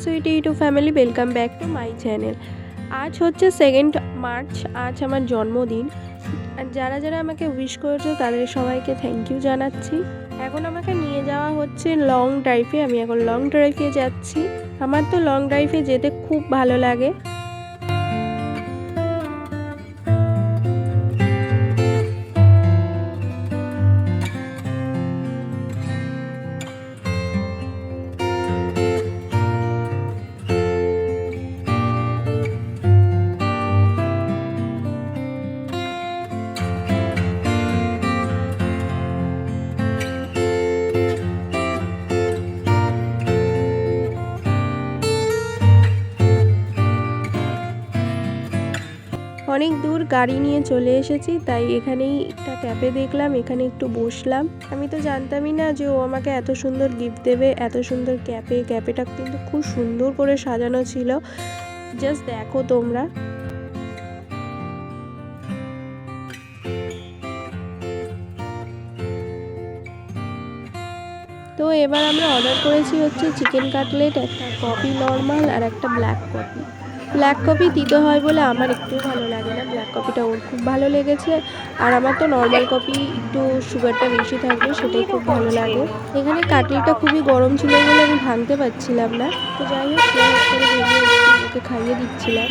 Sweet YouTube family, welcome back to my channel. আজ হচ্ছে 2 March, আজ আমার জন্মদিন। আর যারা যারা আমাকে উইশ করেছো তাদের সবাইকে থ্যাংক ইউ জানাচ্ছি। এখন আমাকে নিয়ে যাওয়া হচ্ছে লং ড্রাইভে। আমি এখন লং ড্রাইভে যাচ্ছি। আমার তো লং ড্রাইভে যেতে খুব ভালো লাগে। অনেক দূর গাড়ি নিয়ে চলে এসেছি, তাই এখানেই একটা ক্যাফে দেখলাম, এখানে একটু বসলাম। আমি তো জানতামই না যে ও আমাকে এত সুন্দর গিফট দেবে, এত সুন্দর ক্যাফেটা কিন্তু খুব সুন্দর করে সাজানো ছিল। জাস্ট দেখো তোমরা। তো এবার আমরা অর্ডার করেছি হচ্ছে চিকেন কাটলেট, একটা কফি নর্মাল আর একটা ব্ল্যাক কফি। ব্ল্যাক কফি দিতে হয় বলে আমার একটু ভালো লাগে না, ব্ল্যাক কফিটা ওর খুব ভালো লেগেছে। আর আমার তো নর্মাল কফি একটু সুগারটা বেশি থাকবে, সেটাই খুব ভালো লাগে। এখানে কাটলেটটা খুবই গরম ছিল বলে আমি ভাঙতে পারছিলাম না, তো যাই হোক করে ভেঙে ওকে খাইয়ে দিচ্ছিলাম।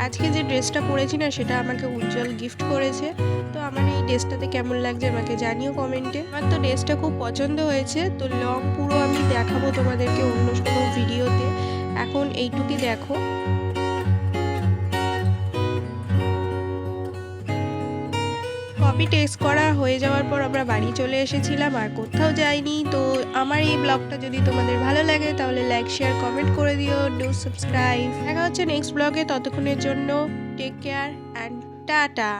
আজকে যে ড্রেসটা পরেছি না, সেটা আমাকে উজ্জ্বল গিফট করেছে। তো আমার এই ড্রেসটাতে কেমন লাগছে আমাকে জানিও কমেন্টে। আমার তো ড্রেসটা খুব পছন্দ হয়েছে। তো লং পুরো আমি দেখাবো তোমাদেরকে অন্য কোনো ভিডিওতে, এখন এইটুকুই দেখো। কপি টেস্ট করা হয়ে যাওয়ার পর আমরা বাড়ি চলে এসেছিলাম, আর কোথাও যাইনি। তো আমার এই ব্লগটা যদি তোমাদের ভালো লাগে তাহলে লাইক, শেয়ার, কমেন্ট করে দিও, ডু সাবস্ক্রাইব। দেখা হচ্ছে নেক্সট ব্লগে, ততক্ষণের জন্য টেক কেয়ার অ্যান্ড টাটা।